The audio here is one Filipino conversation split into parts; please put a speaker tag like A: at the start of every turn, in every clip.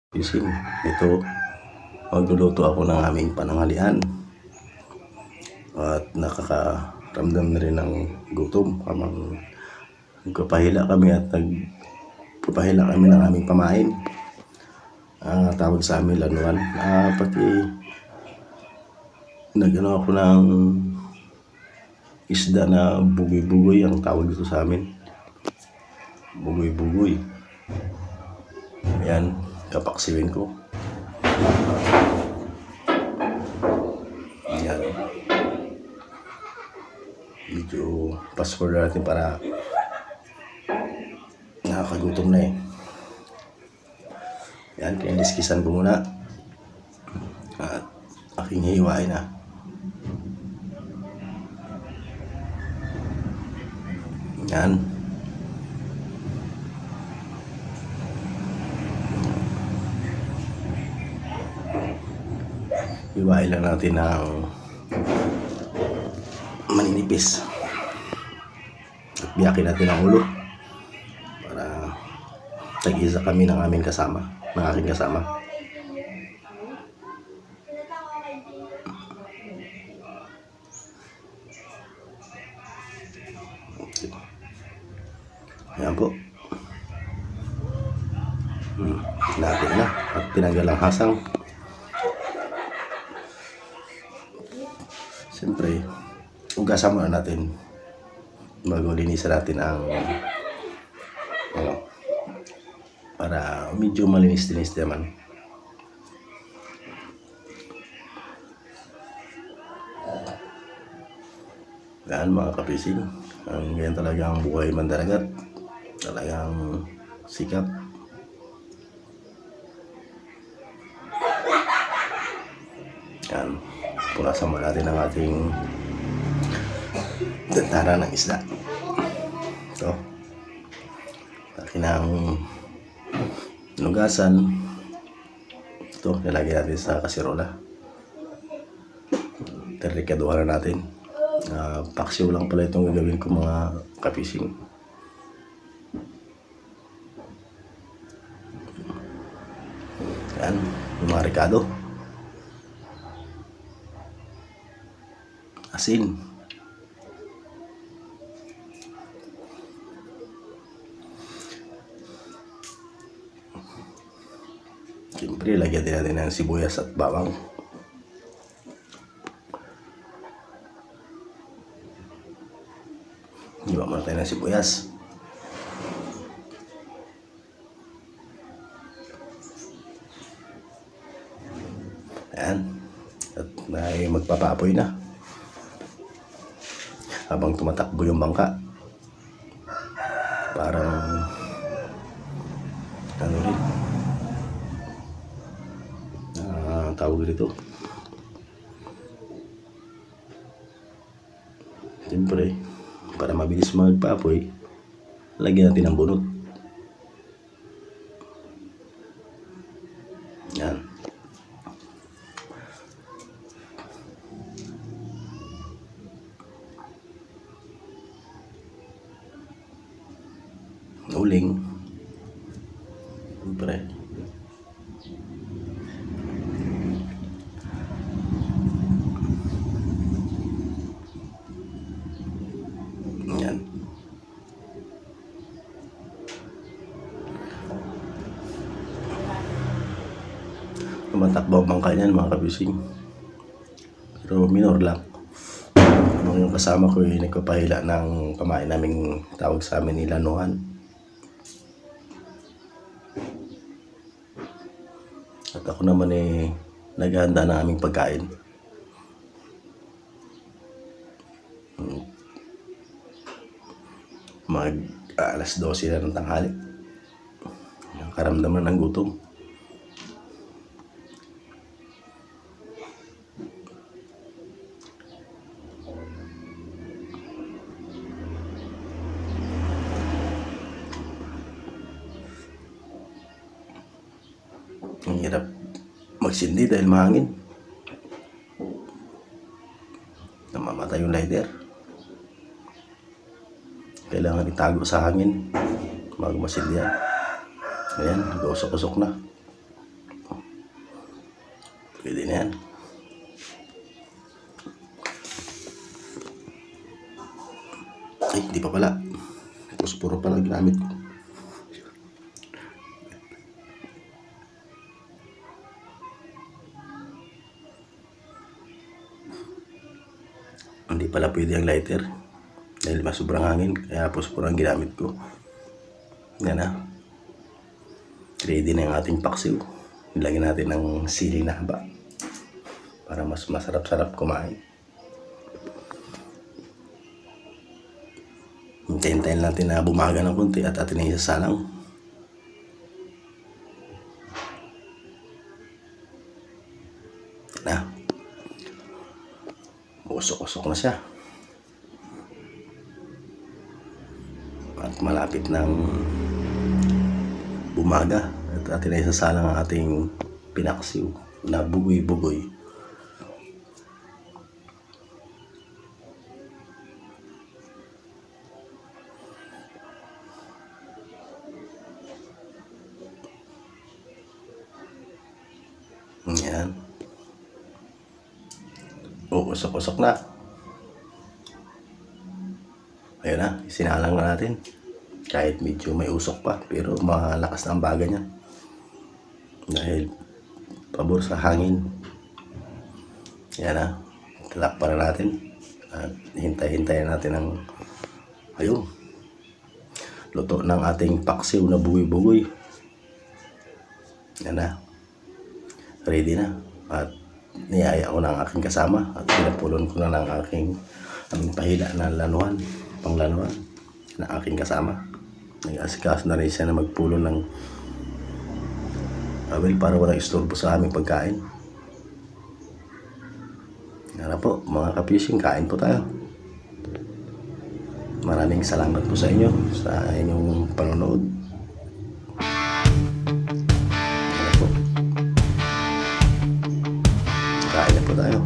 A: Gising. Ito, magluluto ako ng aming pananghalian. At nakakaramdam na rin ng gutom habang nagpapahila kami ng aming pamain. Tawag sa amin lanuan. Pati nagano ako ng isda na bugoy-bugoy ang tawag dito sa amin. Bugoy-bugoy. Ayan, kapaksiwin ko. Ayan. Medyo fast forward natin para nakakagutom na eh. Ayan, pinaliskisan ko muna. At aking hihiwain na. Ayan. Hiwain lang natin ng maninipis. At biyakin natin ang ulo para tag-isa kami ng aking kasama. Ayan po. Natin na at tinanggal ang hasang. Siyempre, ugasan muna natin bago linisan natin ang para medyo malinis-linis naman. Yan mga kapising, ganyan talaga ang buhay mandaragat. Talagang sikap. Yan, punasan mo natin ang ating dantara ng isda. Ito, laki ng nugasan. Ito, nilagay natin sa kasirola. Terikaduhan na natin. Paksiw lang pala itong gagawin ko mga kapising. Yan, yung mga ricado. Asin. Siyempre, lagyan din natin ng sibuyas at bawang. Iba muna tayo ng sibuyas. Ayan. At magpapaapoy na. Habang tumatakbo yung bangka. Parang ano rin. Tawag dito. Siyempre, para mabilis magpaapoy, lagyan natin ng bunot. Yan. Uling. Siyempre. Yan. Tumatakbo ang bangka niyan mga kabising. Pero minor lang. Yung kasama ko yung nagpapahila ng pamain naming tawag sa amin ni lanuhan. At ako naman naghahanda ng aming pagkain. Alas 12 na ng tanghali. Nakaramdam na ng gutom. Ang hirap magsindi dahil mahangin. Namamatay yung lighter. Kailangan itago sa hangin bago masindihan. Ayan, nag-usok-usok na. Pwede na yan. Ay, hindi pa pala. Posporo pala ginamit ko. Hindi pala pwede ang lighter dahil mas sobrang hangin, kaya posporo ang ginamit ko. Yan na. Ready na yung ating paksiw. Nilagyan natin ng sili na haba para mas masarap-sarap kumain. Hintayin natin na bumaga ng konti at atin na isasalang. Na. Usok-usok na siya. At malapit ng bumaga at atin na isasalang ang ating pinaksiw na bugoy-bugoy. Yan. Usok-usok na. Ayun na, isinalang na natin. Kahit medyo may usok pa, pero malakas na ang baga niya. Dahil pabor sa hangin. Yan na, talakpan na natin. At hintay-hintayin natin ang ayun, luto ng ating paksiw na bugoy-bugoy. Yan na. Ready na. At niyaya ko na ang aking kasama at pinapulon ko na ng aming pahila na lanuhan, panglanuhan na aking kasama. Nag-asikaso na rin siya na magpulon ng awil para walang istorbo sa aming pagkain. Yan na po mga ka-fishing, kain po tayo. Maraming salamat po sa inyo sa inyong panonood. Kain na po tayo.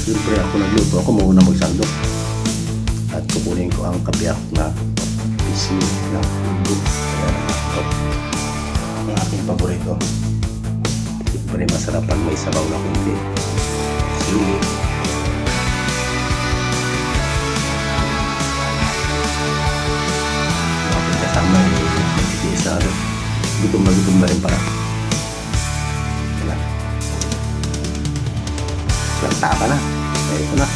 A: Siyempre ako nagluto, ako muna magsandok. At kukunin ko ang kabiyak na isi ng ulo. Kaya ito ang aking paborito. Siyempre masarap pag may sabaw na kunti. Sili. Ang aking kasama ay magtitiis na rin. Gutom na rin para. Yan. Lanta ka na. Ito na.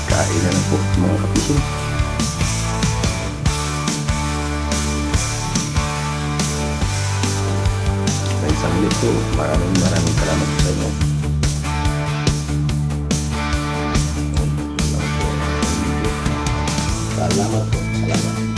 A: Kain na po mga kapising. Sa isang ulit po, maraming salamat sa inyo. Salamat po. Salamat.